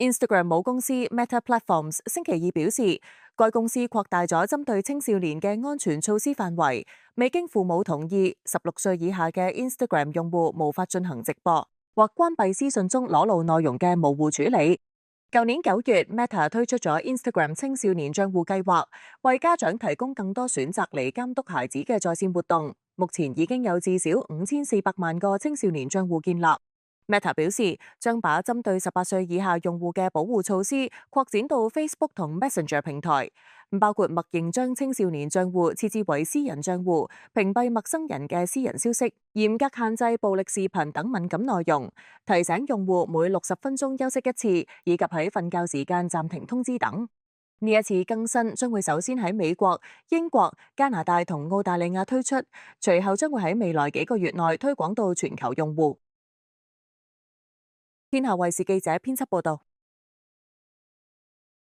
Instagram 母公司 Meta Platforms 星期二表示，該公司擴大咗針對青少年嘅安全措施範圍，未經父母同意，16歲以下嘅 Instagram 用戶無法進行直播或關閉私信中裸露內容嘅模糊處理。舊年9月，Meta 推出咗 Instagram 青少年帳戶計劃，為家長提供更多選擇嚟監督孩子嘅在線活動。目前已經有至少5400萬個青少年帳戶建立。Meta 表示，將把針對18歲以下用戶嘅保護措施擴展到 Facebook 同 Messenger 平台，包括默認將青少年帳戶設置為私人帳戶，屏蔽陌生人嘅私人消息，嚴格限制暴力視頻等敏感內容，提醒用戶每60分鐘休息一次，以及喺瞓覺時間暫停通知等。呢一次更新將會首先喺美國、英國、加拿大同澳大利亞推出，隨後將會喺未來幾個月內推廣到全球用戶。天下衛視記者編輯報道。